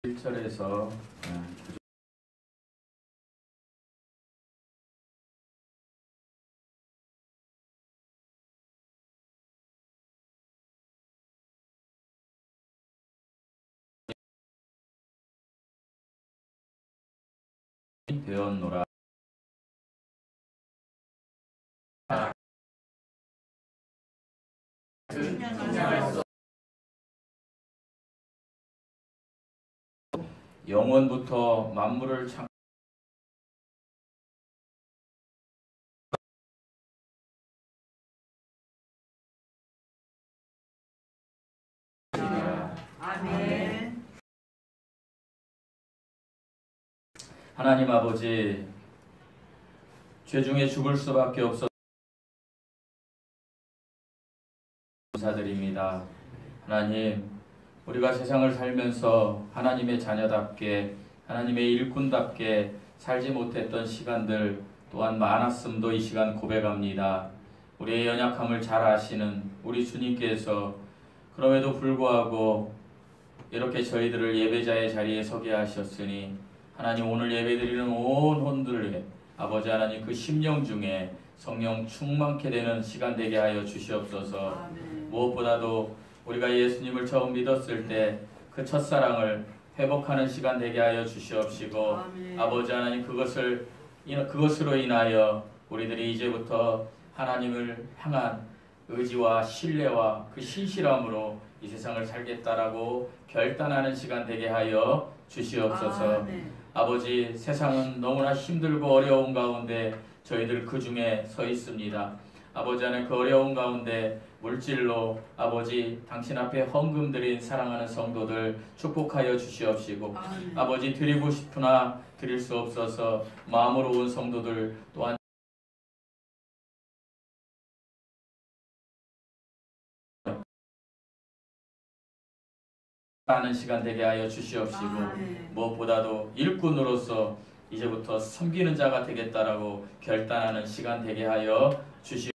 1절에서 되었노라. 영원부터 만물을 창 아멘. 하나님 아버지, 죄 중에 죽을 수밖에 없어 감사드립니다. 하나님, 우리가 세상을 살면서 하나님의 자녀답게, 하나님의 일꾼답게 살지 못했던 시간들 또한 많았음도 이 시간 고백합니다. 우리의 연약함을 잘 아시는 우리 주님께서 그럼에도 불구하고 이렇게 저희들을 예배자의 자리에 서게 하셨으니 하나님, 오늘 예배드리는 온 혼들에 아버지 하나님 그 심령 중에 성령 충만케 되는 시간 되게 하여 주시옵소서. 아멘. 무엇보다도 우리가 예수님을 처음 믿었을 때 그 첫사랑을 회복하는 시간 되게 하여 주시옵시고, 아멘. 아버지 하나님 그것으로 인하여 우리들이 이제부터 하나님을 향한 의지와 신뢰와 그 신실함으로 이 세상을 살겠다라고 결단하는 시간 되게 하여 주시옵소서. 아멘. 아버지, 세상은 너무나 힘들고 어려운 가운데 저희들 그 중에 서 있습니다. 아버지 하나님, 그 어려운 가운데 물질로 아버지 당신 앞에 헌금 드린 사랑하는 성도들 축복하여 주시옵시고, 아멘. 아버지 드리고 싶으나 드릴 수 없어서 마음으로 온 성도들 또한 하는 시간 되게 하여 주시옵시고, 아멘. 무엇보다도 일꾼으로서 이제부터 섬기는 자가 되겠다라고 결단하는 시간 되게 하여 주시옵니다.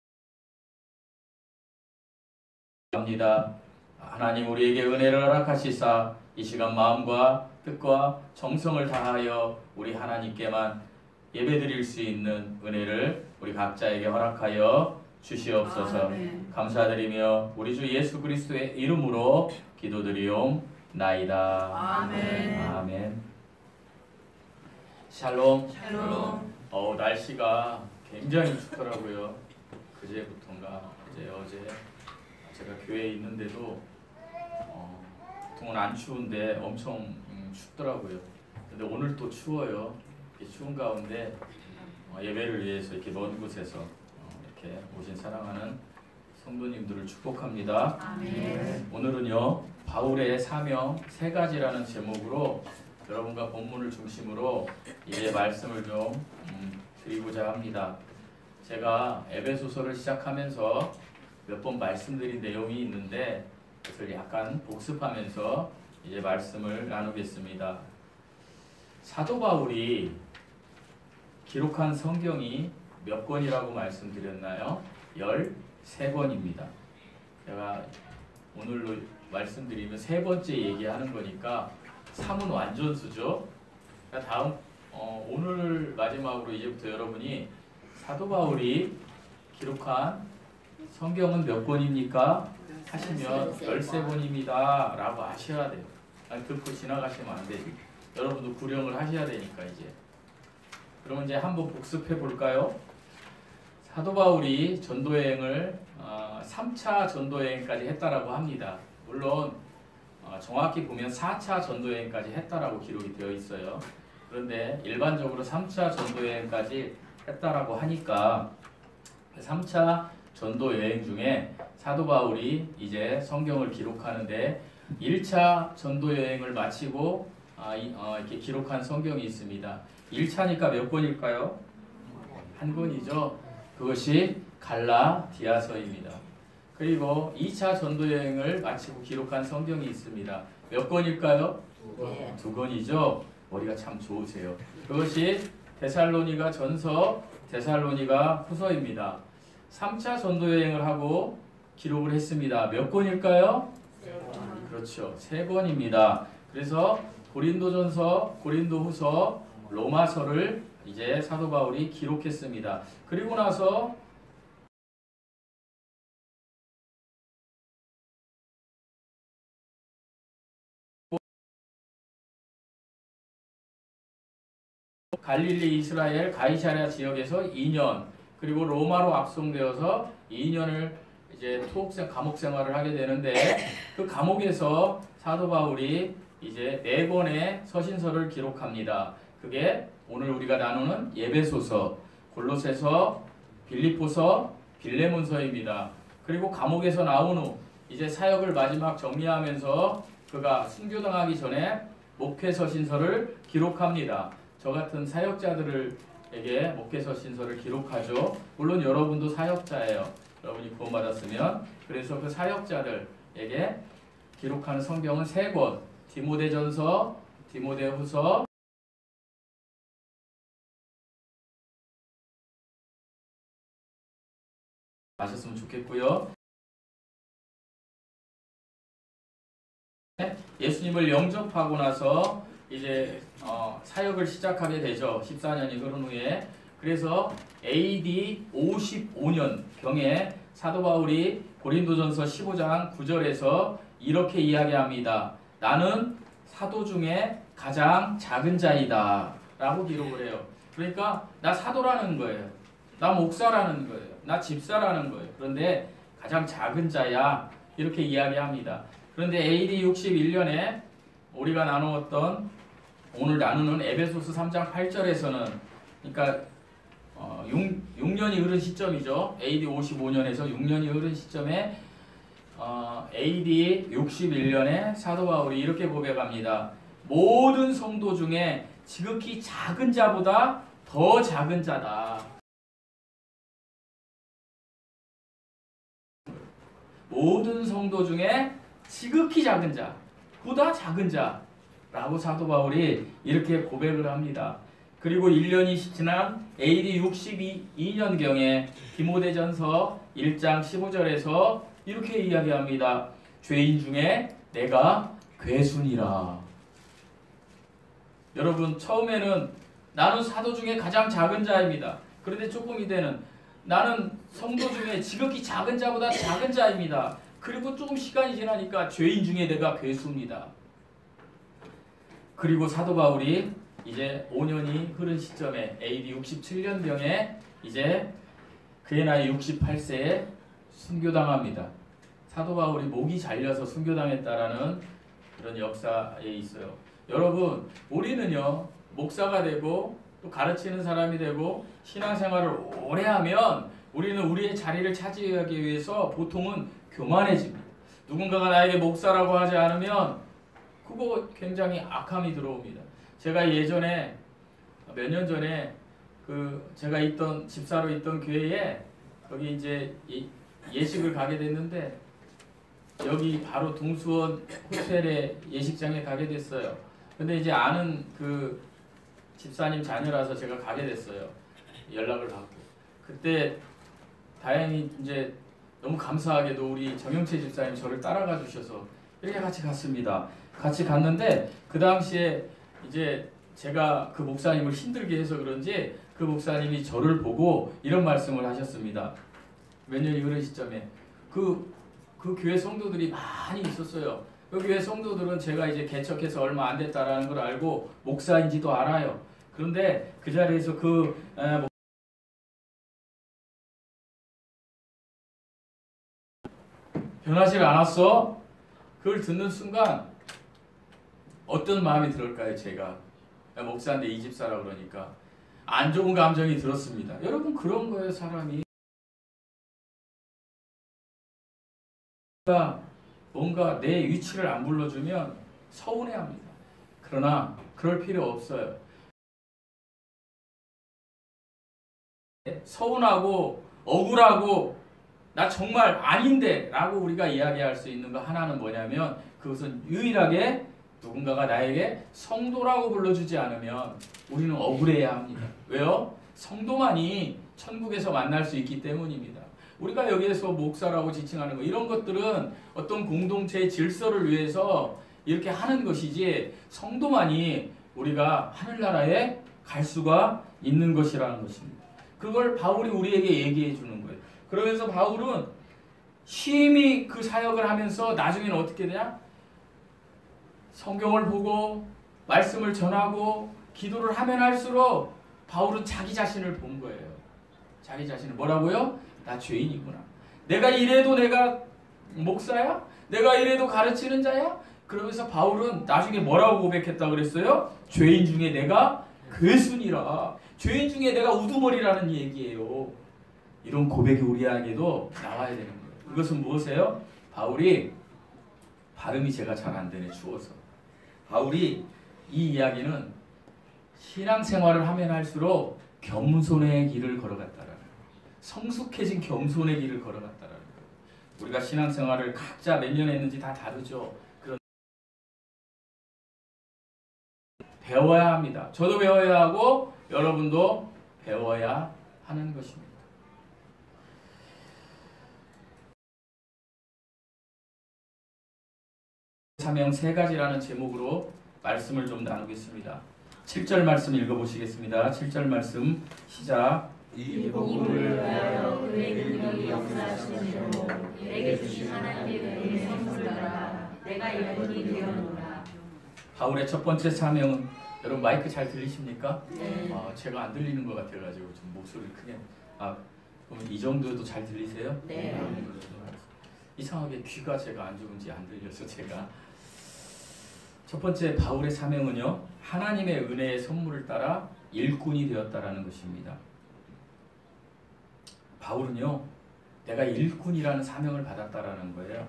하나님, 우리에게 은혜를 허락하시사 이 시간 마음과 뜻과 정성을 다하여 우리 하나님께만 예배드릴 수 있는 은혜를 우리 각자에게 허락하여 주시옵소서. 아멘. 감사드리며 우리 주 예수 그리스도의 이름으로 기도드리옵나이다. 아멘. 아멘. 샬롬. 샬롬. 날씨가 굉장히 춥더라고요. 그제부터인가 어제 제가 교회에 있는데도 보통은 안 추운데 엄청 춥더라고요. 근데 오늘 또 추워요. 이렇게 추운 가운데 예배를 위해서 이렇게 먼 곳에서 이렇게 오신 사랑하는 성도님들을 축복합니다. 아멘. 오늘은요, 바울의 사명 세 가지라는 제목으로 여러분과 본문을 중심으로 이제 말씀을 좀 드리고자 합니다. 제가 에베소서를 시작하면서 몇 번 말씀드린 내용이 있는데 그것을 약간 복습하면서 이제 말씀을 나누겠습니다. 사도 바울이 기록한 성경이 몇 권이라고 말씀드렸나요? 13권입니다. 제가 오늘로 말씀드리면 세 번째 얘기하는 거니까 3은 완전수죠. 그러니까 다음 오늘 마지막으로 이제부터 여러분이 사도 바울이 기록한 성경은 몇 권입니까? 하시면 13권입니다 라고 하셔야 돼요. 아니, 듣고 지나가시면 안 돼요. 여러분도 구령을 하셔야 되니까 이제. 그러면 이제 한번 복습해 볼까요? 사도 바울이 전도여행을 3차 전도여행까지 했다라고 합니다. 물론 정확히 보면 4차 전도여행까지 했다라고 기록이 되어 있어요. 그런데 일반적으로 3차 전도여행까지 했다라고 하니까 3차 전도여행 중에 사도 바울이 이제 성경을 기록하는데 1차 전도여행을 마치고 이렇게 기록한 성경이 있습니다. 1차니까 몇 권일까요? 한 권이죠. 그것이 갈라디아서입니다. 그리고 2차 전도여행을 마치고 기록한 성경이 있습니다. 몇 권일까요? 두 권이죠. 머리가 참 좋으세요. 그것이 데살로니가 전서, 데살로니가 후서입니다. 3차 전도여행을 하고 기록을 했습니다. 몇 권일까요? 그렇죠. 3권입니다. 그래서 고린도전서, 고린도후서, 로마서를 이제 사도 바울이 기록했습니다. 그리고 나서 갈릴리 이스라엘 가이사랴 지역에서 2년, 그리고 로마로 압송되어서 2년을 이제 감옥 생활을 하게 되는데, 그 감옥에서 사도 바울이 이제 4권의 서신서를 기록합니다. 그게 오늘 우리가 나누는 에베소서, 골로새서, 빌립보서, 빌레몬서입니다. 그리고 감옥에서 나온 후 이제 사역을 마지막 정리하면서 그가 순교당하기 전에 목회서신서를 기록합니다. 저 같은 사역자들에게 목회서신서를 기록하죠. 물론 여러분도 사역자예요. 여러분이 구원받았으면. 그래서 그 사역자들에게 기록하는 성경은 3권, 디모데전서, 디모데후서, 아셨으면 좋겠고요. 예수님을 영접하고 나서 이제 사역을 시작하게 되죠. 14년이 흐른 후에. 그래서 AD 55년경에 사도 바울이 고린도전서 15장 9절에서 이렇게 이야기합니다. 나는 사도 중에 가장 작은 자이다 라고 기록을 해요. 그러니까 나 사도라는 거예요. 나 목사라는 거예요. 나 집사라는 거예요. 그런데 가장 작은 자야 이렇게 이야기합니다. 그런데 AD 61년에 우리가 나누었던 오늘 나누는 에베소서 3장 8절에서는, 그러니까 6년이 흐른 시점이죠. AD 55년에서 6년이 흐른 시점에 AD 61년에 사도 바울이 이렇게 고백합니다. 모든 성도 중에 지극히 작은 자보다 더 작은 자다. 모든 성도 중에 지극히 작은 자, 보다 작은 자라고 사도 바울이 이렇게 고백을 합니다. 그리고 1년이 지난 AD 62년경에 디모데전서 1장 15절에서 이렇게 이야기합니다. 죄인 중에 내가 괴순이라. 여러분, 처음에는 나는 사도 중에 가장 작은 자입니다. 그런데 조금 이때는 나는 성도 중에 지극히 작은 자보다 작은 자입니다. 그리고 조금 시간이 지나니까 죄인 중에 내가 괴수입니다. 그리고 사도 바울이 이제 5년이 흐른 시점에 AD 67년경에 이제 그의 나이 68세에 순교당합니다. 사도 바울이 목이 잘려서 순교당했다라는 그런 역사에 있어요. 여러분, 우리는요 목사가 되고 또 가르치는 사람이 되고 신앙생활을 오래 하면 우리는 우리의 자리를 차지하기 위해서 보통은 교만해집니다. 누군가가 나에게 목사라고 하지 않으면 그거 굉장히 악함이 들어옵니다. 제가 예전에 몇 년 전에 제가 집사로 있던 교회에 거기 이제 예식을 가게 됐는데, 여기 바로 동수원 호텔의 예식장에 가게 됐어요. 근데 이제 아는 그 집사님 자녀라서 제가 가게 됐어요. 연락을 받고. 그때 다행히 이제 너무 감사하게도 우리 정영채 집사님 저를 따라가 주셔서 이렇게 같이 갔습니다. 같이 갔는데 그 당시에 이제 제가 그 목사님을 힘들게 해서 그런지 그 목사님이 저를 보고 이런 말씀을 하셨습니다. 몇 년이 흐른 시점에 그 교회 성도들이 많이 있었어요. 그 교회 성도들은 제가 이제 개척해서 얼마 안 됐다라는 걸 알고 목사인지도 알아요. 그런데 그 자리에서 변하지 않았어? 그걸 듣는 순간 어떤 마음이 들을까요? 제가 목사인데 이 집사라 그러니까 안 좋은 감정이 들었습니다. 여러분, 그런 거예요. 사람이 뭔가 내 위치를 안 불러주면 서운해합니다. 그러나 그럴 필요 없어요. 서운하고 억울하고 나 정말 아닌데 라고 우리가 이야기할 수 있는 거 하나는 뭐냐면, 그것은 유일하게 누군가가 나에게 성도라고 불러주지 않으면 우리는 억울해야 합니다. 왜요? 성도만이 천국에서 만날 수 있기 때문입니다. 우리가 여기에서 목사라고 지칭하는 거, 이런 것들은 어떤 공동체의 질서를 위해서 이렇게 하는 것이지 성도만이 우리가 하늘나라에 갈 수가 있는 것이라는 것입니다. 그걸 바울이 우리에게 얘기해 주는 거예요. 그러면서 바울은 심히 그 사역을 하면서 나중에는 어떻게 되냐? 성경을 보고 말씀을 전하고 기도를 하면 할수록 바울은 자기 자신을 본 거예요. 자기 자신을 뭐라고요? 나 죄인이구나. 내가 이래도 내가 목사야? 내가 이래도 가르치는 자야? 그러면서 바울은 나중에 뭐라고 고백했다 그랬어요? 죄인 중에 내가 괴순이라. 죄인 중에 내가 우두머리라는 얘기예요. 이런 고백이 우리에게도 나와야 되는 거예요. 이것은 무엇이에요? 바울이 발음이 제가 잘 안 되네, 추워서. 바울이 이 이야기는 신앙생활을 하면 할수록 겸손의 길을 걸어갔다라는 거예요. 성숙해진 겸손의 길을 걸어갔다라는 거예요. 우리가 신앙생활을 각자 몇 년 했는지 다 다르죠. 그런 배워야 합니다. 저도 배워야 하고 여러분도 배워야 하는 것입니다. 사명 세 가지라는 제목으로 말씀을 좀 나누겠습니다. 7절 말씀 읽어보시겠습니다. 7절 말씀 시작. 이 복음을 위하여 그의 능력이 역사하시는 대로 내게 주신 하나님의 은혜의 선물을 따라 내가 일꾼이 되었노라. 바울의 첫 번째 사명은, 여러분 마이크 잘 들리십니까? 네. 제가 안 들리는 것 같아가지고 좀 목소리를 크게. 그럼 이 정도도 잘 들리세요? 네. 이상하게 귀가 제가 안 좋은지 안 들려서 제가. 첫 번째 바울의 사명은요, 하나님의 은혜의 선물을 따라 일꾼이 되었다라는 것입니다. 바울은요, 내가 일꾼이라는 사명을 받았다라는 거예요.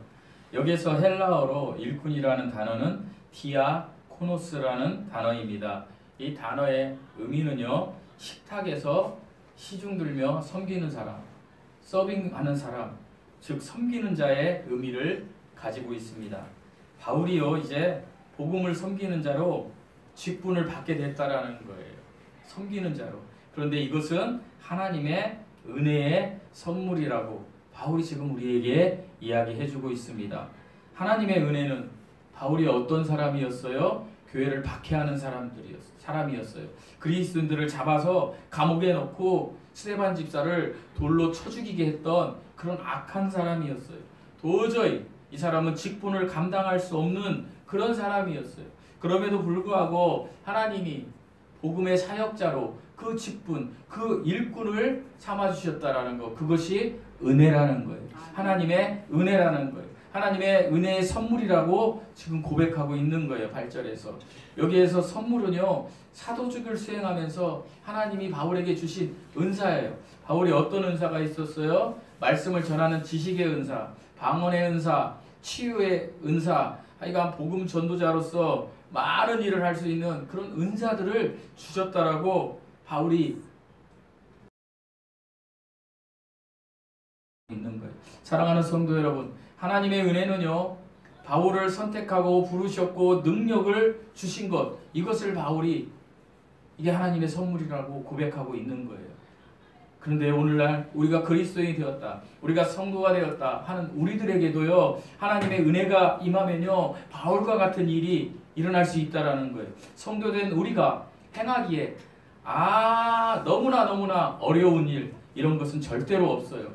여기에서 헬라어로 일꾼이라는 단어는 디아코노스라는 단어입니다. 이 단어의 의미는요, 식탁에서 시중 들며 섬기는 사람, 서빙하는 사람, 즉 섬기는 자의 의미를 가지고 있습니다. 바울이요, 이제 복음을 섬기는 자로 직분을 받게 됐다라는 거예요. 섬기는 자로. 그런데 이것은 하나님의 은혜의 선물이라고 바울이 지금 우리에게 이야기해주고 있습니다. 하나님의 은혜는 바울이 어떤 사람이었어요? 교회를 박해하는 사람이었어요. 그리스도인들을 잡아서 감옥에 넣고 스데반 집사를 돌로 쳐 죽이게 했던 그런 악한 사람이었어요. 도저히 이 사람은 직분을 감당할 수 없는 그런 사람이었어요. 그럼에도 불구하고 하나님이 복음의 사역자로 그 직분, 그 일꾼을 삼아주셨다라는 것, 그것이 은혜라는 거예요. 하나님의 은혜라는 거예요. 하나님의 은혜의 선물이라고 지금 고백하고 있는 거예요. 8절에서. 여기에서 선물은요, 사도직을 수행하면서 하나님이 바울에게 주신 은사예요. 바울이 어떤 은사가 있었어요? 말씀을 전하는 지식의 은사, 방언의 은사, 치유의 은사, 하여간 복음 전도자로서 많은 일을 할 수 있는 그런 은사들을 주셨다라고 바울이 있는 거예요. 사랑하는 성도 여러분, 하나님의 은혜는요, 바울을 선택하고 부르셨고 능력을 주신 것, 이것을 바울이 이게 하나님의 선물이라고 고백하고 있는 거예요. 그런데 오늘날 우리가 그리스도인이 되었다, 우리가 성도가 되었다 하는 우리들에게도요, 하나님의 은혜가 임하면요, 바울과 같은 일이 일어날 수 있다라는 거예요. 성도된 우리가 행하기에 너무나 어려운 일, 이런 것은 절대로 없어요.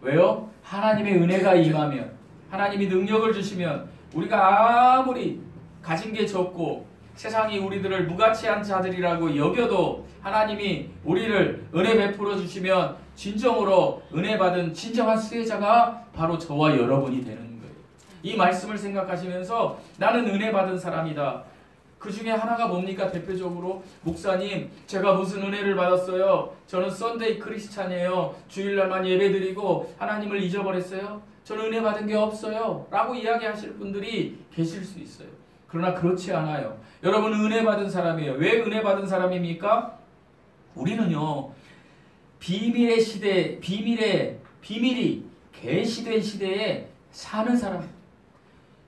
왜요? 하나님의 은혜가 임하면, 하나님이 능력을 주시면, 우리가 아무리 가진 게 적고 세상이 우리들을 무가치한 자들이라고 여겨도 하나님이 우리를 은혜 베풀어 주시면 진정으로 은혜 받은 진정한 수혜자가 바로 저와 여러분이 되는 거예요. 이 말씀을 생각하시면서 나는 은혜 받은 사람이다. 그 중에 하나가 뭡니까? 대표적으로 목사님, 제가 무슨 은혜를 받았어요? 저는 썬데이 크리스찬이에요. 주일날만 예배드리고 하나님을 잊어버렸어요. 저는 은혜 받은 게 없어요 라고 이야기하실 분들이 계실 수 있어요. 그러나 그렇지 않아요. 여러분은 은혜 받은 사람이에요. 왜 은혜 받은 사람입니까? 우리는요, 비밀의 시대, 비밀이 계시된 시대에 사는 사람,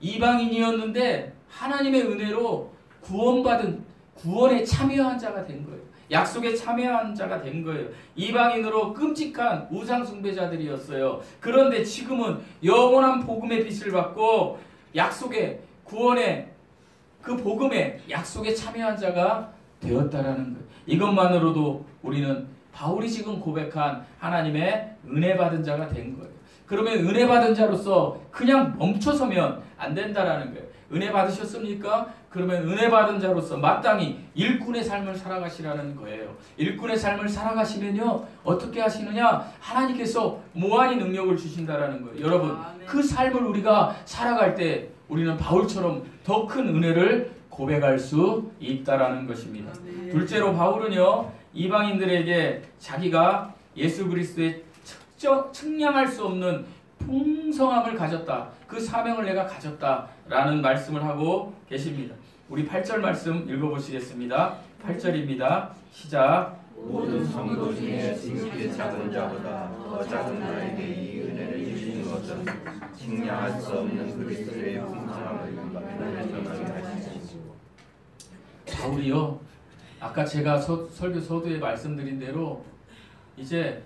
이방인이었는데 하나님의 은혜로 구원받은, 구원에 참여한 자가 된 거예요. 약속에 참여한 자가 된 거예요. 이방인으로 끔찍한 우상 숭배자들이었어요. 그런데 지금은 영원한 복음의 빛을 받고 약속의 구원의 그 복음의 약속에 참여한 자가 되었다라는 거예요. 이것만으로도 우리는 바울이 지금 고백한 하나님의 은혜 받은 자가 된 거예요. 그러면 은혜 받은 자로서 그냥 멈춰서면 안 된다라는 거예요. 은혜 받으셨습니까? 그러면 은혜 받은 자로서 마땅히 일꾼의 삶을 살아가시라는 거예요. 일꾼의 삶을 살아가시면요 어떻게 하시느냐? 하나님께서 무한히 능력을 주신다라는 거예요. 여러분 그 삶을 우리가 살아갈 때 우리는 바울처럼 더 큰 은혜를 고백할 수 있다라는 것입니다. 둘째로 바울은요 이방인들에게 자기가 예수 그리스도의 측량할 수 없는 풍성함을 가졌다. 그 사명을 내가 가졌다라는 말씀을 하고 계십니다. 우리 8절 말씀 읽어보시겠습니다. 8절입니다. 시작. 모든 성도 중에 지극히 작은 자보다 더 작은 자에게 이 은혜를 주시는 것은 측량할 수 없는 그리스도의 풍성함을 너희를 전하게 하시고. 바울이요 아까 제가 설교 서두에 말씀드린 대로 이제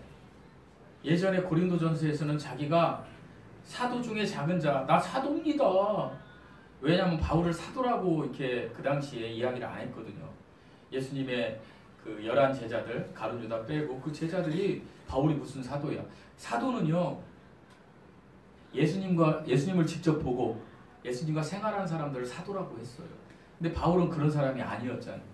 예전에 고린도전서에서는 자기가 사도 중에 작은 자, 나 사도입니다. 왜냐하면 바울을 사도라고 이렇게 그 당시에 이야기를 안 했거든요. 예수님의 그 11 제자들, 가룟 유다 빼고 그 제자들이 바울이 무슨 사도야. 사도는요, 예수님을 직접 보고 예수님과 생활한 사람들을 사도라고 했어요. 근데 바울은 그런 사람이 아니었잖아요.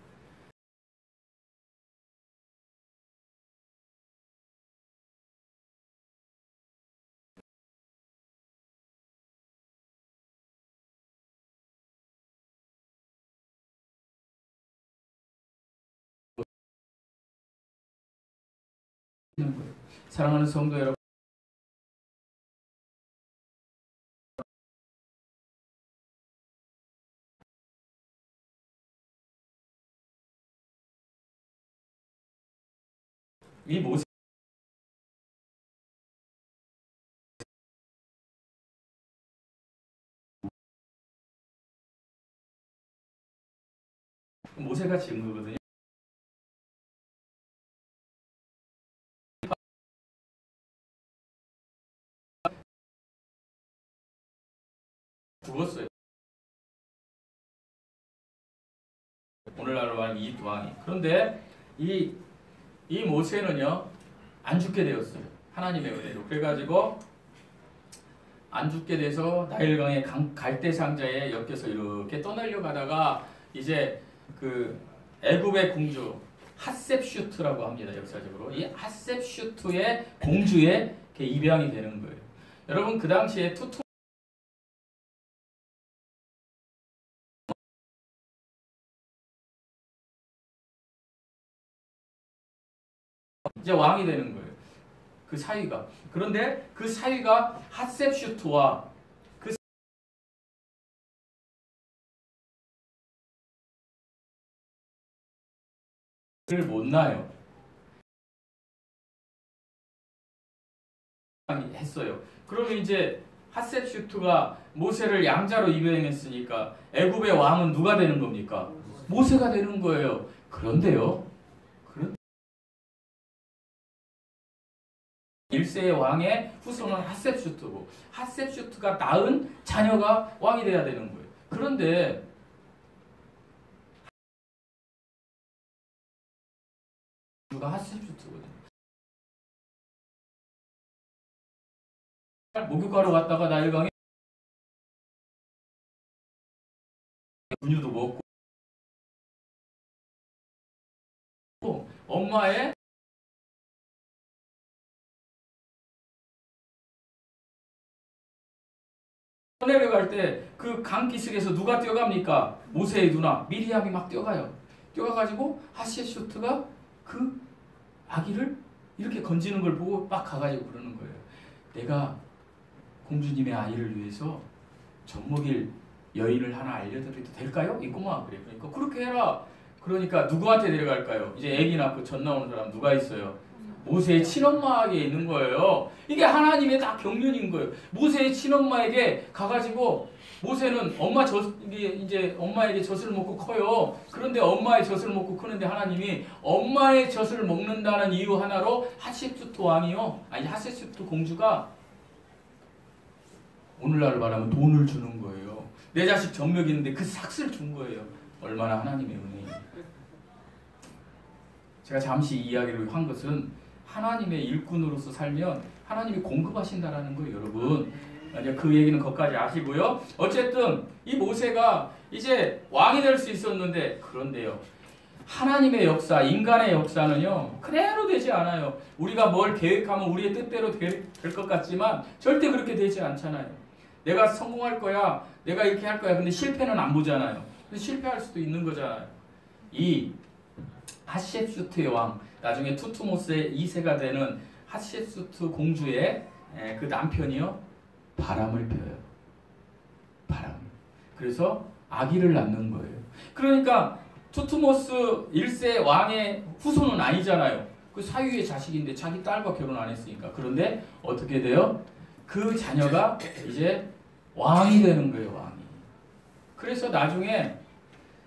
사랑하는 성도 여러분, 이 모세가 지은 거거든요. 죽었어요. 오늘날로 말하면 이집트 왕이. 그런데 이 모세는요 안 죽게 되었어요. 하나님의 은혜로. 그래가지고 안 죽게 돼서 나일강의 갈대 상자에 엮여서 이렇게 떠나려 가다가 이제 그 애굽의 공주 핫셉슈트라고 합니다. 역사적으로 이 핫셉슈트의 공주에 입양이 되는 거예요. 여러분 그 당시에 투투 이제 왕이 되는 거예요. 그 사위가. 그런데 그 사위가 핫셉슈트와 그를 못 낳아요. 했어요. 그러면 이제 핫셉슈트가 모세를 양자로 입양했으니까 애굽의 왕은 누가 되는 겁니까? 모세가 되는 거예요. 그런데요. 1세의 왕의 후손은 핫셉슈트고 핫셉슈트가 낳은 자녀가 왕이 돼야 되는 거예요. 그런데 누가 핫셉슈트거든요. 목욕하러 갔다가 나일강에 분유도 먹고 엄마의 내려갈 때 그 강기슭에서 누가 뛰어갑니까? 모세의 누나 미리암이 막 뛰어가요. 뛰어가가지고 핫셉슈트가 그 아기를 이렇게 건지는 걸 보고 막 가가지고 그러는 거예요. 내가 공주님의 아이를 위해서 젖먹일 여인을 하나 알려드려도 될까요? 이 꼬마 그래. 그러니까 그렇게 해라. 그러니까 누구한테 데려갈까요? 이제 아기 낳고 젖 나오는 사람 누가 있어요? 모세의 친엄마에게 있는 거예요. 이게 하나님의 다 경륜인 거예요. 모세의 친엄마에게 가가지고 모세는 이제 엄마에게 젖을 먹고 커요. 그런데 엄마의 젖을 먹고 크는데 하나님이 엄마의 젖을 먹는다는 이유 하나로 핫셉슈트 왕이요. 아니 핫셉슈트 공주가 오늘날 말하면 돈을 주는 거예요. 내 자식 젖먹이는데 그 삭스를 준 거예요. 얼마나 하나님의 은혜예요. 제가 잠시 이 이야기를 한 것은 하나님의 일꾼으로서 살면 하나님이 공급하신다라는 거예요, 여러분. 이제 그 얘기는 거기까지 아시고요. 어쨌든 이 모세가 이제 왕이 될 수 있었는데, 그런데요, 하나님의 역사, 인간의 역사는요 그대로 되지 않아요. 우리가 뭘 계획하면 우리의 뜻대로 될 것 같지만 절대 그렇게 되지 않잖아요. 내가 성공할 거야, 내가 이렇게 할 거야. 근데 실패는 안 보잖아요. 근데 실패할 수도 있는 거잖아요. 이 hatshepsut의 왕, 나중에 투투모스의 2세가 되는 hatshepsut 공주의 그 남편이요 바람을 펴요. 바람. 그래서 아기를 낳는 거예요. 그러니까 투투모스 1세 왕의 후손은 아니잖아요. 그 사유의 자식인데 자기 딸과 결혼 안 했으니까. 그런데 어떻게 돼요? 그 자녀가 이제 왕이 되는 거예요. 왕이. 그래서 나중에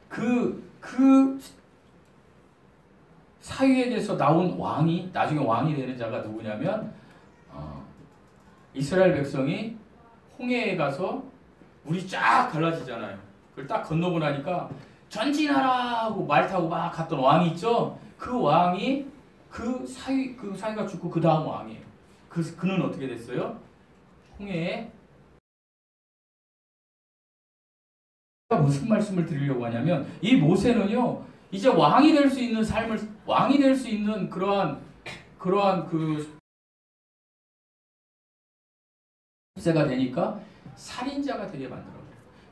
그 사유에게서 나온 왕이 나중에 왕이 되는 자가 누구냐면 이스라엘 백성이 홍해에 가서 물이 쫙 갈라지잖아요. 그걸 딱 건너고 나니까 전진하라 하고 말 타고 막 갔던 왕이 있죠. 그 왕이 그 사위가 죽고 그 다음 왕이에요. 그는 어떻게 됐어요? 홍해에 무슨 말씀을 드리려고 하냐면 이 모세는요 이제 왕이 될 수 있는 삶을 왕이 될 수 있는 그러한 그 세가 되니까 살인자가 되게 만들어요.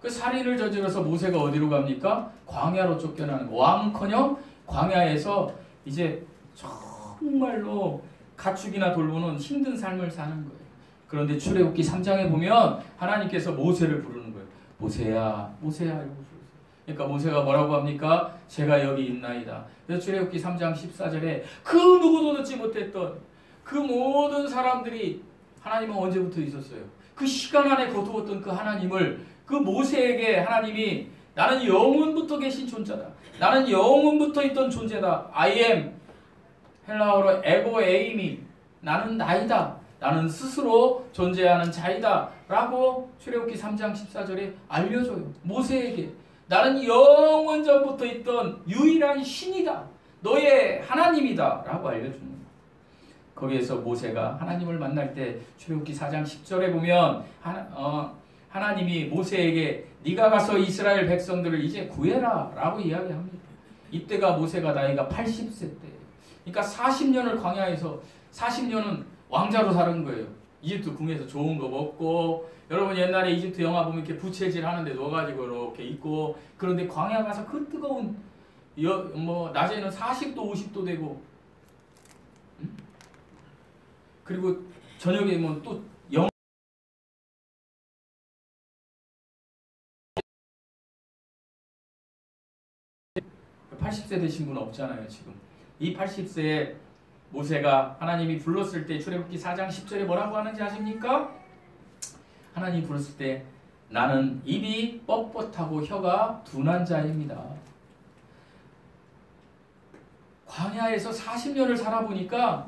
그 살인을 저질러서 모세가 어디로 갑니까? 광야로 쫓겨나는 거. 왕은커녕 광야에서 이제 정말로 가축이나 돌보는 힘든 삶을 사는 거예요. 그런데 출애굽기 3장에 보면 하나님께서 모세를 부르는 거예요. 모세야, 모세야 이러고 부르세요. 그러니까 모세가 뭐라고 합니까? 제가 여기 있나이다. 그래서 출애굽기 3장 14절에 그 누구도 듣지 못했던 그 모든 사람들이 하나님은 언제부터 있었어요? 그 시간 안에 거두었던 그 하나님을 그 모세에게 하나님이 나는 영원부터 계신 존재다. 나는 영원부터 있던 존재다. I am 헬라어로 에고 에이미 나는 나이다. 나는 스스로 존재하는 자이다. 라고 출애굽기 3장 14절에 알려줘요. 모세에게 나는 영원전부터 있던 유일한 신이다. 너의 하나님이다. 라고 알려주는 거예요. 거기에서 모세가 하나님을 만날 때 출애굽기 4장 10절에 보면 하나님이 모세에게 네가 가서 이스라엘 백성들을 이제 구해라 라고 이야기합니다. 이때가 모세가 나이가 80세 때. 그러니까 40년을 광야에서 40년은 왕자로 사는 거예요. 이집트 궁에서 좋은 거 먹고 여러분 옛날에 이집트 영화 보면 이렇게 부채질 하는데 넣어가지고 이렇게 있고 그런데 광야 가서 그 뜨거운 낮에는 40도 50도 되고 그리고 저녁에 뭐 또 80세 되신 분 없잖아요 지금. 이 80세에 모세가 하나님이 불렀을 때 출애굽기 4장 10절에 뭐라고 하는지 아십니까? 하나님이 불렀을 때 나는 입이 뻣뻣하고 혀가 둔한 자입니다. 광야에서 40년을 살아보니까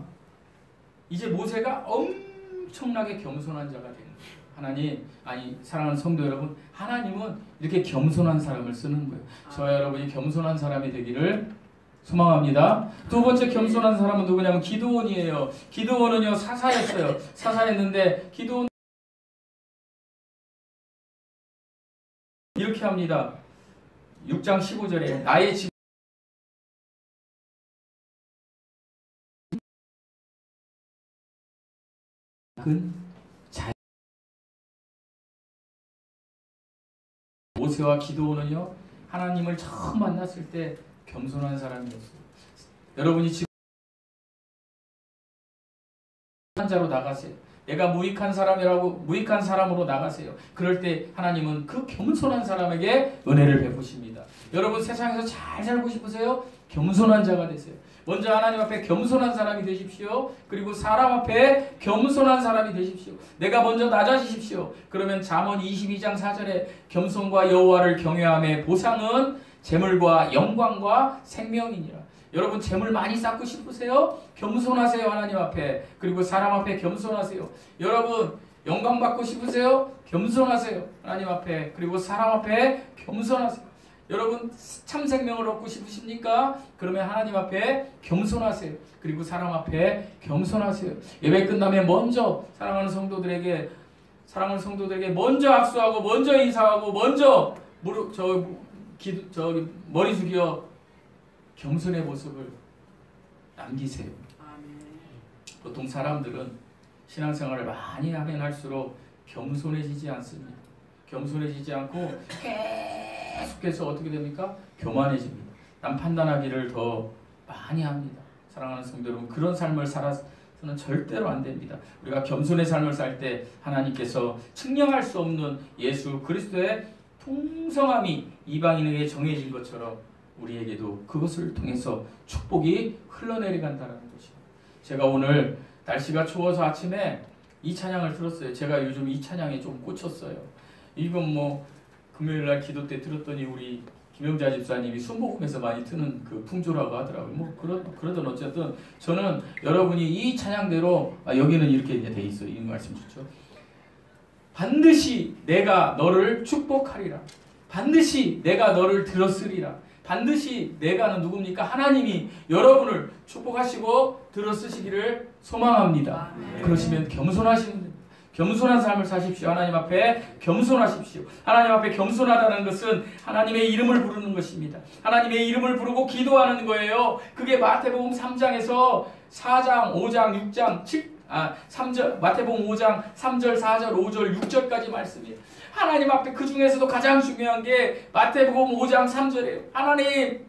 이제 모세가 엄청나게 겸손한 자가 되는 거예요. 하나님, 사랑하는 성도 여러분, 하나님은 이렇게 겸손한 사람을 쓰는 거예요. 저와 여러분이 겸손한 사람이 되기를 소망합니다. 두 번째 겸손한 사람은 누구냐면 기드온이에요. 기드온은요 사사였어요. 사사였는데 기드온 이렇게 합니다. 6장 15절에 나의 집 모세와 기드온은요 하나님을 처음 만났을 때 겸손한 사람이었어요. 여러분이 지금 자로 나가세요. 내가 무익한 사람으로 나가세요. 그럴 때 하나님은 그 겸손한 사람에게 은혜를 베푸십니다. 여러분 세상에서 잘 살고 싶으세요? 겸손한 자가 되세요. 먼저 하나님 앞에 겸손한 사람이 되십시오. 그리고 사람 앞에 겸손한 사람이 되십시오. 내가 먼저 낮아지십시오. 그러면 잠언 22장 4절에 겸손과 여호와를 경외함의 보상은 재물과 영광과 생명이니라. 여러분 재물 많이 쌓고 싶으세요? 겸손하세요. 하나님 앞에. 그리고 사람 앞에 겸손하세요. 여러분 영광 받고 싶으세요? 겸손하세요. 하나님 앞에 그리고 사람 앞에 겸손하세요. 여러분 참 생명을 얻고 싶으십니까? 그러면 하나님 앞에 겸손하세요. 그리고 사람 앞에 겸손하세요. 예배 끝나면 먼저 사랑하는 성도들에게 먼저 악수하고 먼저 인사하고 먼저 머리 숙여 겸손의 모습을 남기세요. 보통 사람들은 신앙생활을 많이 하면 할수록 겸손해지지 않습니다. 겸손해지지 않고 계속해서 어떻게 됩니까? 교만해집니다. 남 판단하기를 더 많이 합니다. 사랑하는 성도 여러분, 그런 삶을 살아서는 절대로 안 됩니다. 우리가 겸손의 삶을 살 때 하나님께서 측량할 수 없는 예수 그리스도의 풍성함이 이방인에게 정해진 것처럼 우리에게도 그것을 통해서 축복이 흘러내려간다는 것입니다. 제가 오늘 날씨가 추워서 아침에 이 찬양을 들었어요. 제가 요즘 이 찬양에 좀 꽂혔어요. 이건 뭐 금요일날 기도 때 들었더니 우리 김영자 집사님이 순복음에서 많이 트는 그 풍조라고 하더라고요. 뭐 그러던 어쨌든 저는 여러분이 이 찬양대로 여기는 이렇게 이제 돼 있어요. 이 말씀 좋죠. 반드시 내가 너를 축복하리라. 반드시 내가 너를 들었으리라. 반드시 내가는 누굽니까? 하나님이 여러분을 축복하시고 들어쓰시기를 소망합니다. 그러시면 겸손하시면 됩니다. 겸손한 삶을 사십시오. 하나님 앞에 겸손하십시오. 하나님 앞에 겸손하다는 것은 하나님의 이름을 부르는 것입니다. 하나님의 이름을 부르고 기도하는 거예요. 그게 마태복음 3장에서 4장, 5장, 6장, 3절, 마태복음 5장 3절, 4절, 5절, 6절까지 말씀이에요. 하나님 앞에 그 중에서도 가장 중요한 게 마태복음 5장 3절이에요. 하나님,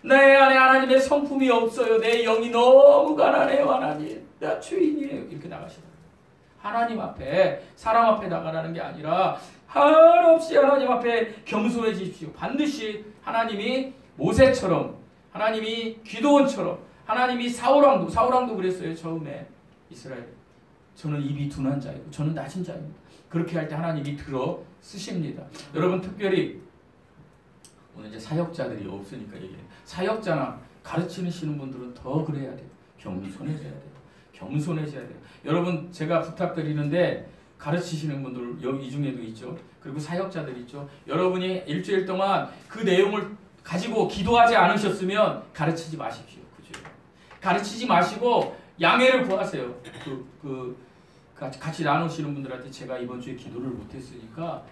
내 안에 하나님의 성품이 없어요. 내 영이 너무 가난해요. 하나님, 나 죄인이에요. 이렇게 나가시다. 하나님 앞에, 사람 앞에 나가라는 게 아니라 한없이 하나님 앞에 겸손해지십시오. 반드시 하나님이 모세처럼, 하나님이 기도원처럼, 하나님이 사울왕도 그랬어요. 처음에 이스라엘. 저는 입이 둔한 자이고 저는 낮은 자입니다. 그렇게 할 때 하나님이 들어 쓰십니다. 여러분 특별히 오늘 이제 사역자들이 없으니까 얘기해요. 사역자나 가르치시는 분들은 더 그래야 돼요. 겸손해져야 돼요. 겸손해져야 돼요. 여러분 제가 부탁드리는데 가르치시는 분들 여기 이 중에도 있죠. 그리고 사역자들 있죠. 여러분이 일주일 동안 그 내용을 가지고 기도하지 않으셨으면 가르치지 마십시오. 그죠? 가르치지 마시고 양해를 구하세요. 같이 나누시는 분들한테 제가 이번 주에 기도를 못했으니까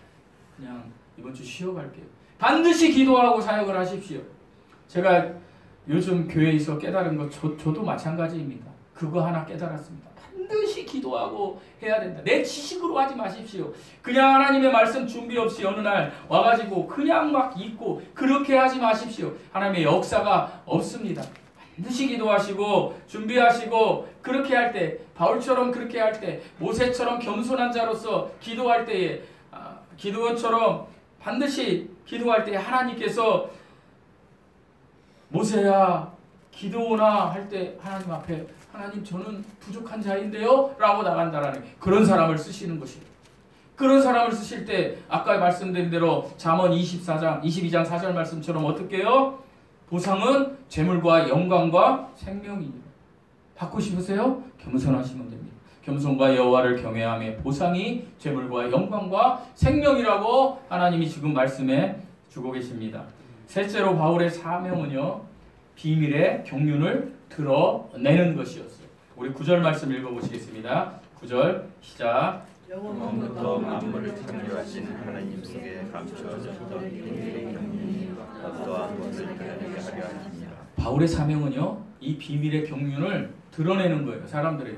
그냥 이번 주 쉬어갈게요. 반드시 기도하고 사역을 하십시오. 제가 요즘 교회에서 깨달은 거 저도 마찬가지입니다. 그거 하나 깨달았습니다. 반드시 기도하고 해야 된다. 내 지식으로 하지 마십시오. 그냥 하나님의 말씀 준비 없이 어느 날 와가지고 그냥 막 읽고 그렇게 하지 마십시오. 하나님의 역사가 없습니다. 반드시 기도하시고 준비하시고 그렇게 할 때 바울처럼 그렇게 할 때 모세처럼 겸손한 자로서 기도할 때에 기도원처럼 반드시 기도할 때 하나님께서 모세야 기도오나 할 때 하나님 앞에 하나님 저는 부족한 자인데요 라고 나간다라는 그런 사람을 쓰시는 것입니다. 그런 사람을 쓰실 때 아까 말씀드린 대로 잠언 22장 4절 말씀처럼 어떻게 해요? 보상은 재물과 영광과 생명이니라. 받고 싶으세요? 겸손하시면 됩니다. 겸손과 여호와를 경외하며 보상이 재물과 영광과 생명이라고 하나님이 지금 말씀해 주고 계십니다. 셋째로 바울의 사명은요. 비밀의 경륜을 드러내는 것이었어요. 우리 9절 말씀 읽어보시겠습니다. 9절 시작. 영원부터 만물을 창조하신 하나님 속에 감추어졌던 비밀의 경륜이 어떠한 것을 드러내게 하려 하십니다. 바울의 사명은요. 이 비밀의 경륜을 드러내는 거예요. 사람들에게.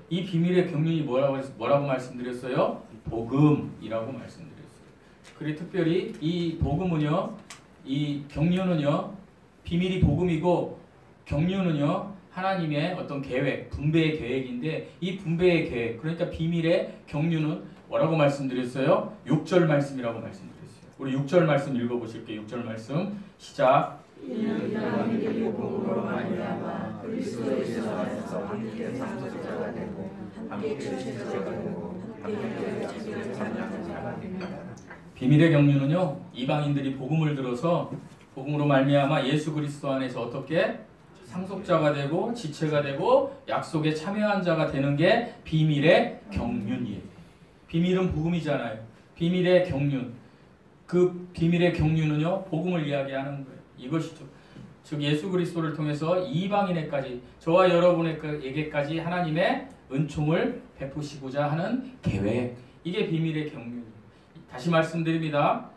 이 비밀의 경륜이 뭐라고 말씀드렸어요? 복음이라고 말씀드렸어요. 그리고 특별히 이 복음은요. 이 경륜은요. 비밀이 복음이고 경륜은요. 하나님의 어떤 계획, 분배의 계획인데 이 분배의 계획, 그러니까 비밀의 경륜은 뭐라고 말씀드렸어요? 6절 말씀이라고 말씀드렸어요. 우리 6절 말씀 읽어보실게요. 6절 말씀 시작. 이는 하나님의 복음으로 말미암아 그리스도에서 함께 상속자가 되고 함께 주체자가 되고 함께 자기를 찬양하는 자가 됩니다. 비밀의 경륜은요. 이방인들이 복음을 들어서 복음으로 말미암아 예수 그리스도 안에서 어떻게 상속자가 되고 지체가 되고 약속에 참여한 자가 되는 게 비밀의 경륜이에요. 비밀은 복음이잖아요. 비밀의 경륜. 그 비밀의 경륜은요, 복음을 이야기하는 거예요. 이것이죠. 즉 예수 그리스도를 통해서 이방인에까지, 저와 여러분에게까지 하나님의 은총을 베푸시고자 하는 계획. 이게 비밀의 경륜이에요. 다시 말씀드립니다.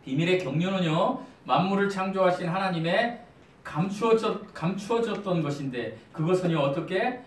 비밀의 경륜은요, 만물을 창조하신 하나님의 감추어졌던 것인데, 그것은요 어떻게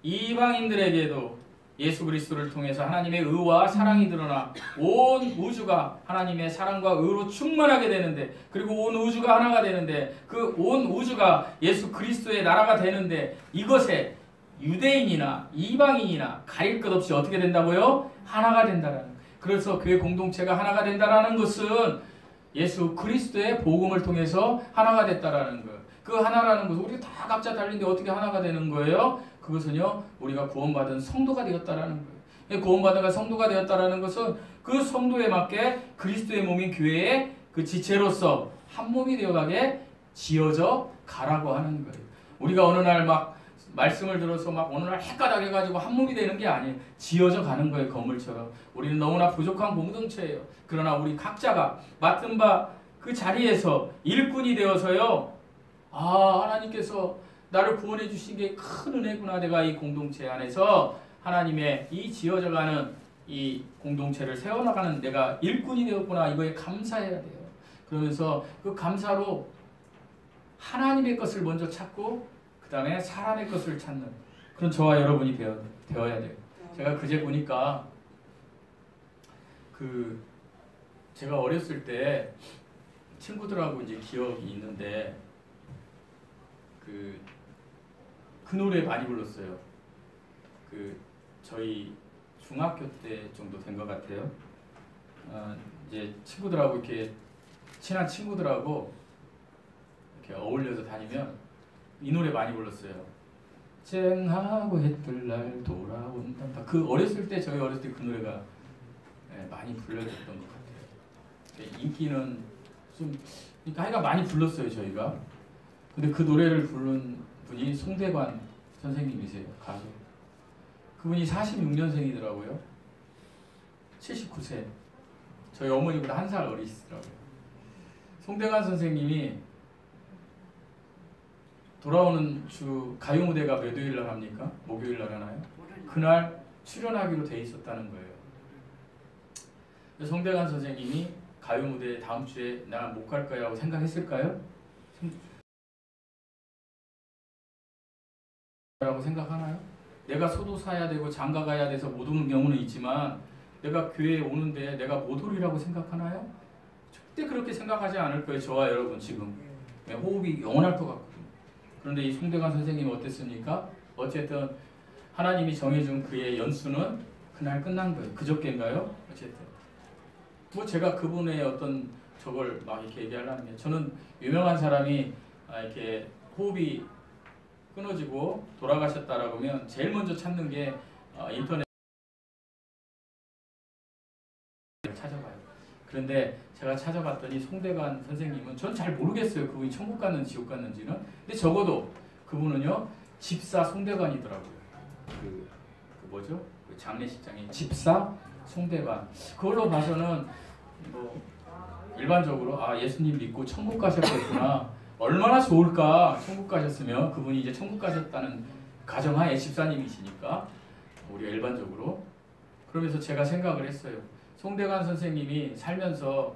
이방인들에게도 예수 그리스도를 통해서 하나님의 의와 사랑이 드러나 온 우주가 하나님의 사랑과 의로 충만하게 되는데, 그리고 온 우주가 하나가 되는데, 그 온 우주가 예수 그리스도의 나라가 되는데, 이것에 유대인이나 이방인이나 가릴 것 없이 어떻게 된다고요? 하나가 된다라는 거예요. 그래서 교회 공동체가 하나가 된다라는 것은 예수 그리스도의 복음을 통해서 하나가 됐다라는 거예요. 그 하나라는 것은 우리가 다 각자 달린데 어떻게 하나가 되는 거예요? 그것은요, 우리가 구원받은 성도가 되었다라는 거예요. 구원받은 성도가 되었다라는 것은 그 성도에 맞게 그리스도의 몸인 교회의 그 지체로서 한 몸이 되어가게 지어져 가라고 하는 거예요. 우리가 어느 날 막 말씀을 들어서 막 어느 날 헷가닥해가지고 한 몸이 되는 게 아니에요. 지어져 가는 거예요. 건물처럼. 우리는 너무나 부족한 공동체예요. 그러나 우리 각자가 맡은 바 그 자리에서 일꾼이 되어서요, 하나님께서 나를 구원해 주신 게 큰 은혜구나. 내가 이 공동체 안에서 하나님의 이 지어져가는 이 공동체를 세워나가는 내가 일꾼이 되었구나. 이거에 감사해야 돼요. 그러면서 그 감사로 하나님의 것을 먼저 찾고 그 다음에 사람의 것을 찾는 그런 저와 여러분이 되어야 돼요. 제가 그제 보니까 제가 어렸을 때 친구들하고 이제 기억이 있는데 그 노래 많이 불렀어요. 저희 중학교 때 정도 된 것 같아요. 이제 친구들하고 이렇게 친한 친구들하고 이렇게 어울려서 다니면 이 노래 많이 불렀어요. 쨍하고 해뜰 날 돌아온다. 어렸을 때, 저희 어렸을 때 그 노래가 많이 불려졌던 것 같아요. 인기는 좀, 그러니까 하여간 많이 불렀어요, 저희가. 근데 그 노래를 부른 분이 송대관 선생님이세요, 가수. 그분이 46년생이더라고요. 79세. 저희 어머니보다 한 살 어리시더라고요. 송대관 선생님이 돌아오는 주 가요 무대가 몇 요일 날 합니까? 목요일 날 하나요? 그날 출연하기로 돼 있었다는 거예요. 송대관 선생님이 가요 무대 다음 주에 나 못 갈 거야 하고 생각했을까요? 라고 생각하나요? 내가 소도 사야 되고 장가 가야 돼서 못 오는 경우는 있지만 내가 교회에 오는데 내가 못 오리라고 생각하나요? 절대 그렇게 생각하지 않을 거예요. 저와 여러분 지금 호흡이 영원할 것 같거든요. 그런데 이 송대관 선생님이 어땠습니까? 어쨌든 하나님이 정해준 그의 연수는 그날 끝난 거예요. 그저께인가요? 어쨌든 뭐 제가 그분의 어떤 저걸 막 이렇게 얘기하려는 게, 저는 유명한 사람이 이렇게 호흡이 끊어지고 돌아가셨다라고 하면 제일 먼저 찾는 게 인터넷 찾아봐요. 그런데 제가 찾아봤더니 송대관 선생님은 전 잘 모르겠어요. 그분이 천국 갔는지 지옥 갔는지는. 근데 적어도 그분은요 집사 송대관이더라고요. 뭐죠? 그 장례식장에 집사 송대관. 그걸로 봐서는 뭐 일반적으로 예수님 믿고 천국 가셨겠구나. 얼마나 좋을까. 천국 가셨으면 그분이 이제 천국 가셨다는 가정하에 집사님이시니까 우리가 일반적으로. 그러면서 제가 생각을 했어요. 송대관 선생님이 살면서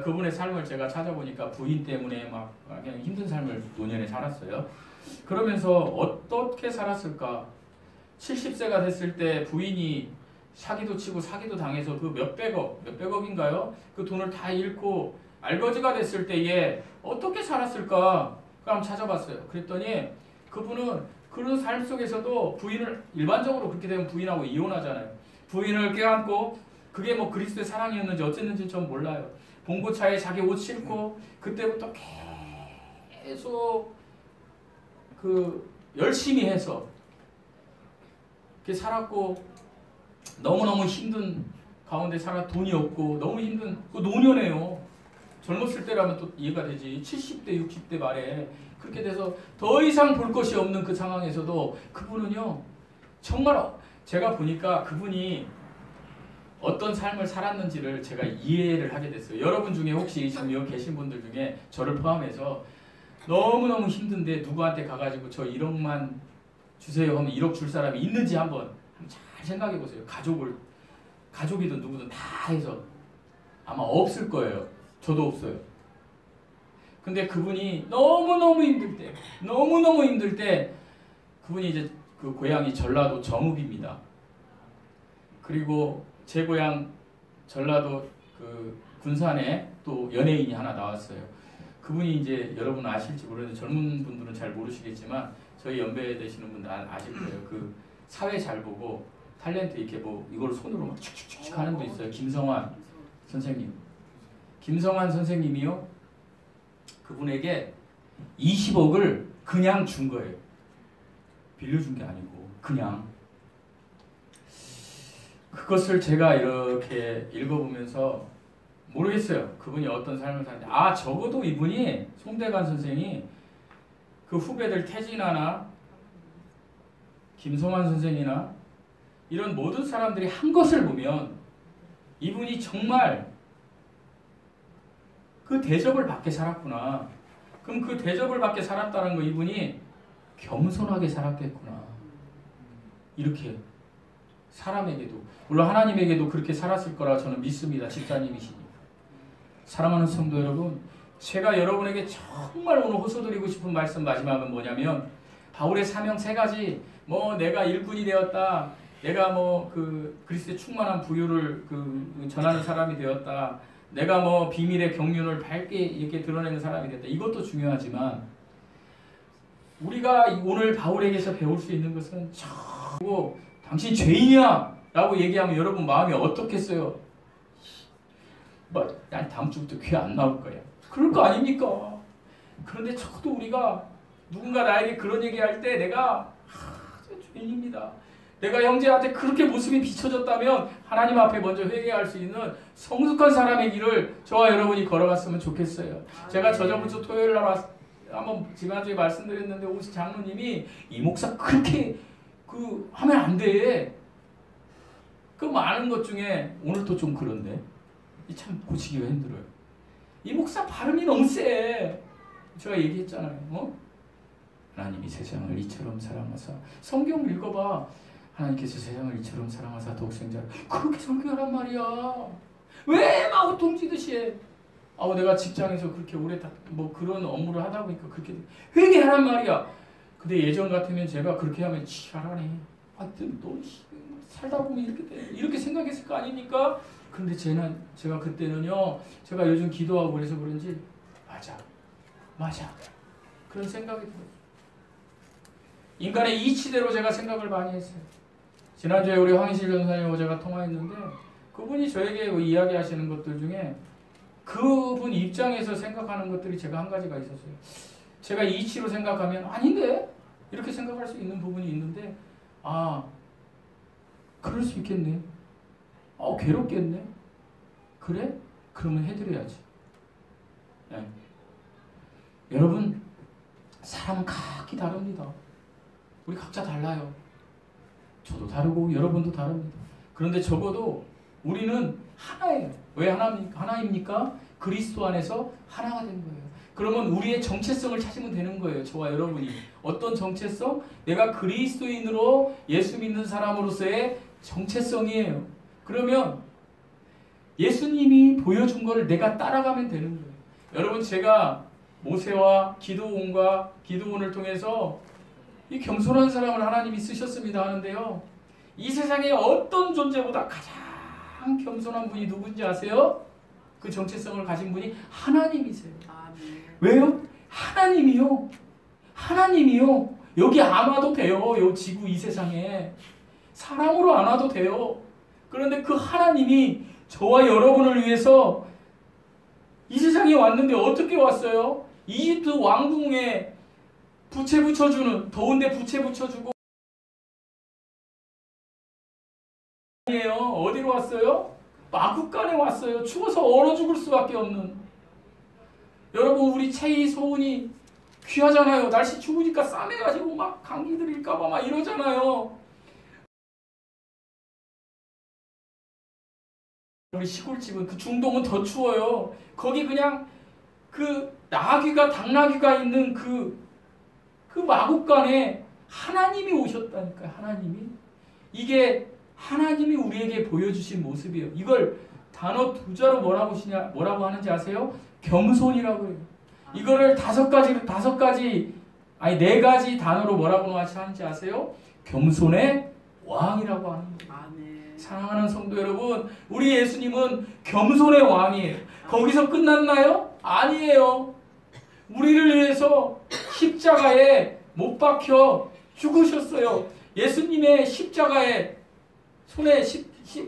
그분의 삶을 제가 찾아보니까 부인 때문에 막 그냥 힘든 삶을 노년에 살았어요. 그러면서 어떻게 살았을까. 70세가 됐을 때 부인이 사기도 치고 사기도 당해서 그 몇백억인가요? 그 돈을 다 잃고 알거지가 됐을 때에 어떻게 살았을까? 한번 찾아봤어요. 그랬더니 그분은 그런 삶 속에서도 부인을, 일반적으로 그렇게 되면 부인하고 이혼하잖아요. 부인을 껴안고, 그게 뭐 그리스도의 사랑이었는지 어쨌는지 전 몰라요. 봉고차에 자기 옷 싣고 그때부터 계속 열심히 해서 이렇게 살았고, 너무너무 힘든 가운데 돈이 없고 너무 힘든 그 노년이에요. 젊었을 때라면 또 이해가 되지. 70대, 60대 말에 그렇게 돼서 더 이상 볼 것이 없는 그 상황에서도 그분은요, 정말 제가 보니까 그분이 어떤 삶을 살았는지를 제가 이해를 하게 됐어요. 여러분 중에 혹시 지금 여기 계신 분들 중에 저를 포함해서 너무너무 힘든데 누구한테 가가지고 저 1억만 주세요 하면 1억 줄 사람이 있는지 한번 잘 생각해 보세요. 가족이든 누구든 다 해서 아마 없을 거예요. 저도 없어요. 근데 그분이 너무너무 힘들 때 그분이 이제 그 고향이 전라도 정읍입니다. 그리고 제 고향 전라도 그 군산에 또 연예인이 하나 나왔어요. 그분이 이제 여러분 아실지 모르는데 젊은 분들은 잘 모르시겠지만 저희 연배 되시는 분들 아실 거예요. 그 사회 잘 보고 탤런트 이렇게 뭐 이걸 손으로 막 축축축 하는 분 있어요. 김성환 선생님. 김성환 선생님이요. 그분에게 20억을 그냥 준 거예요. 빌려준 게 아니고 그냥. 그것을 제가 이렇게 읽어보면서 모르겠어요. 그분이 어떤 삶을 사는지. 아, 적어도 이분이 송대관 선생이 그 후배들 태진아나 김성환 선생이나 이런 모든 사람들이 한 것을 보면 이분이 정말 그 대접을 받게 살았구나. 그럼 그 대접을 받게 살았다는 거 이분이 겸손하게 살았겠구나. 이렇게 사람에게도 물론 하나님에게도 그렇게 살았을 거라 저는 믿습니다. 집사님이시니까. 사랑하는 성도 여러분, 제가 여러분에게 정말 오늘 호소드리고 싶은 말씀 마지막은 뭐냐면 바울의 사명 세 가지. 뭐 내가 일꾼이 되었다. 내가 뭐 그 그리스도의 충만한 부유를 그 전하는 사람이 되었다. 내가 뭐 비밀의 경륜을 밝게 이렇게 드러내는 사람이 됐다. 이것도 중요하지만 우리가 오늘 바울에게서 배울 수 있는 것은 그리고 당신 죄인이야 라고 얘기하면 여러분 마음이 어떻겠어요? 난 다음 주부터 귀 안 나올 거야. 그럴 거 아닙니까? 그런데 적어도 우리가 누군가 나에게 그런 얘기할 때 내가 죄인입니다. 내가 형제한테 그렇게 모습이 비춰졌다면 하나님 앞에 먼저 회개할 수 있는 성숙한 사람의 길을 저와 여러분이 걸어갔으면 좋겠어요. 제가 저저번주 토요일 날 한번 지난주에 말씀드렸는데 오신 장로님이 이 목사 그렇게 그 하면 안 돼. 그 많은 것 중에 오늘도 좀 그런데 참 고치기가 힘들어요. 이 목사 발음이 너무 세. 제가 얘기했잖아요. 하나님이 세상을 이처럼 사랑하사. 성경 읽어봐. 하나님께서 세상을 이처럼 사랑하사 독생자를 그렇게 설교하란 말이야. 왜 마구 똥지듯이 해. 내가 직장에서 그렇게 오래 뭐 그런 업무를 하다 보니까 그렇게 회개하란 말이야. 근데 예전 같으면 제가 그렇게 하면 지랄하네. 하여튼 너 살다 보면 이렇게 돼. 이렇게 생각했을 거 아닙니까? 근데 제가 그때는요. 제가 요즘 기도하고 그래서 그런지 맞아. 그런 생각이 들어요. 인간의 이치대로 제가 생각을 많이 했어요. 지난주에 우리 황희실 전사님하고 제가 통화했는데 그분이 저에게 이야기하시는 것들 중에 그분 입장에서 생각하는 것들이 제가 한 가지가 있었어요. 제가 이치로 생각하면 아닌데? 이렇게 생각할 수 있는 부분이 있는데 그럴 수 있겠네. 괴롭겠네. 그래? 그러면 해드려야지. 네. 여러분 사람은 각기 다릅니다. 우리 각자 달라요. 저도 다르고 여러분도 다릅니다. 그런데 적어도 우리는 하나예요. 왜 하나입니까? 그리스도 안에서 하나가 된 거예요. 그러면 우리의 정체성을 찾으면 되는 거예요. 저와 여러분이. 어떤 정체성? 내가 그리스도인으로 예수 믿는 사람으로서의 정체성이에요. 그러면 예수님이 보여준 거를 내가 따라가면 되는 거예요. 여러분 제가 모세와 기드온을 통해서 이 겸손한 사람을 하나님이 쓰셨습니다 하는데요. 이 세상에 어떤 존재보다 가장 겸손한 분이 누군지 아세요? 그 정체성을 가진 분이 하나님이세요. 왜요? 하나님이요. 여기 안 와도 돼요. 요 지구 이 세상에. 사람으로 안 와도 돼요. 그런데 그 하나님이 저와 여러분을 위해서 이 세상에 왔는데 어떻게 왔어요? 이집트 왕궁에 부채 붙여주는, 더운데 부채 붙여주고 어디로 왔어요? 마국간에 왔어요. 추워서 얼어 죽을 수밖에 없는. 여러분 우리 체이 소은이 귀하잖아요. 날씨 추우니까 싸매가지고 막 감기 들일까봐 막 이러잖아요. 우리 시골집은 그 중동은 더 추워요. 거기 그냥 그 나귀가 당나귀가 있는 그 마국간에 하나님이 오셨다니까요. 하나님이. 이게 하나님이 우리에게 보여주신 모습이에요. 이걸 단어 두 자로 뭐라고 하는지 아세요? 겸손이라고 해요. 이거를 네 가지 단어로 뭐라고 하는지 아세요? 겸손의 왕이라고 하는 거예요. 아멘. 사랑하는 성도 여러분, 우리 예수님은 겸손의 왕이에요. 거기서 끝났나요? 아니에요. 우리를 위해서 십자가에 못 박혀 죽으셨어요. 예수님의 십자가에 손에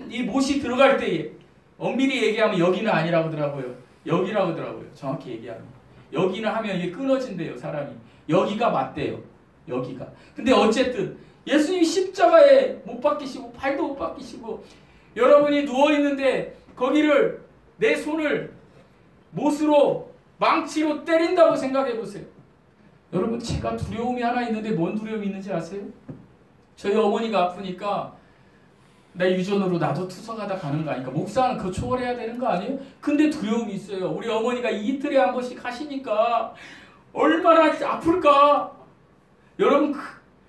이 못이 들어갈 때에 엄밀히 얘기하면 여기는 아니라고 하더라고요. 여기라고 하더라고요. 정확히 얘기하면. 여기는 하면 이게 끊어진대요. 사람이. 여기가 맞대요. 여기가. 근데 어쨌든 예수님이 십자가에 못 박히시고 팔도 못 박히시고 여러분이 누워있는데 거기를 내 손을 못으로 망치로 때린다고 생각해 보세요. 여러분 제가 두려움이 하나 있는데 뭔 두려움이 있는지 아세요? 저희 어머니가 아프니까 나 유전으로 나도 투석하다 가는 거 아니까 목사는 그거 초월해야 되는 거 아니에요? 근데 두려움이 있어요. 우리 어머니가 이틀에 한 번씩 하시니까 얼마나 아플까? 여러분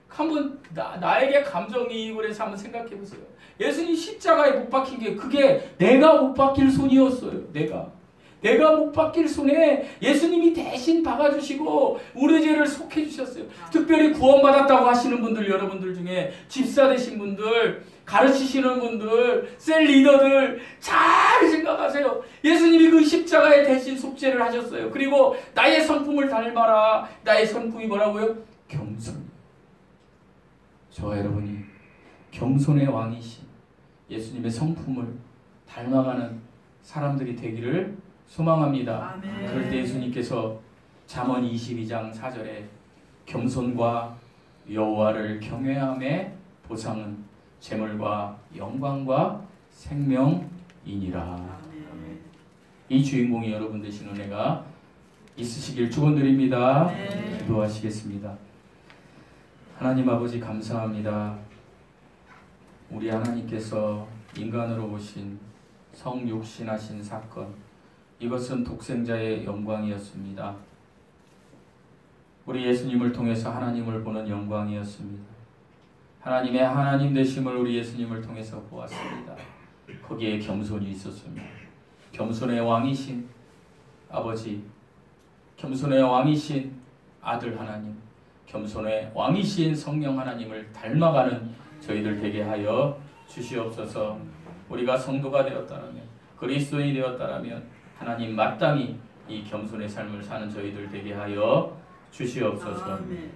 한번 나에게 감정이입을 해서 한번 생각해 보세요. 예수님 십자가에 못 박힌 게 그게 내가 못 박힐 손이었어요. 내가 못 박힐 손에 예수님이 대신 박아주시고 우리 죄를 속해주셨어요. 특별히 구원받았다고 하시는 분들, 여러분들 중에 집사 되신 분들, 가르치시는 분들, 셀 리더들 잘 생각하세요. 예수님이 그 십자가에 대신 속죄를 하셨어요. 그리고 나의 성품을 닮아라. 나의 성품이 뭐라고요? 겸손. 저와 여러분이 겸손의 왕이신 예수님의 성품을 닮아가는 사람들이 되기를 소망합니다. 아멘. 그럴 때 예수님께서 잠언 22장 4절에 겸손과 여호와를 경외함의 보상은 재물과 영광과 생명이니라. 아멘. 이 주인공이 여러분 되신 은혜가 있으시길 축원드립니다. 아멘. 기도하시겠습니다. 하나님 아버지 감사합니다. 우리 하나님께서 인간으로 오신 성육신하신 사건, 이것은 독생자의 영광이었습니다. 우리 예수님을 통해서 하나님을 보는 영광이었습니다. 하나님의 하나님 되심을 우리 예수님을 통해서 보았습니다. 거기에 겸손이 있었습니다. 겸손의 왕이신 아버지, 겸손의 왕이신 아들 하나님, 겸손의 왕이신 성령 하나님을 닮아가는 저희들 되게 하여 주시옵소서. 우리가 성도가 되었다면, 그리스도인이 되었다면 하나님 마땅히 이 겸손의 삶을 사는 저희들 되게 하여 주시옵소서. 아멘.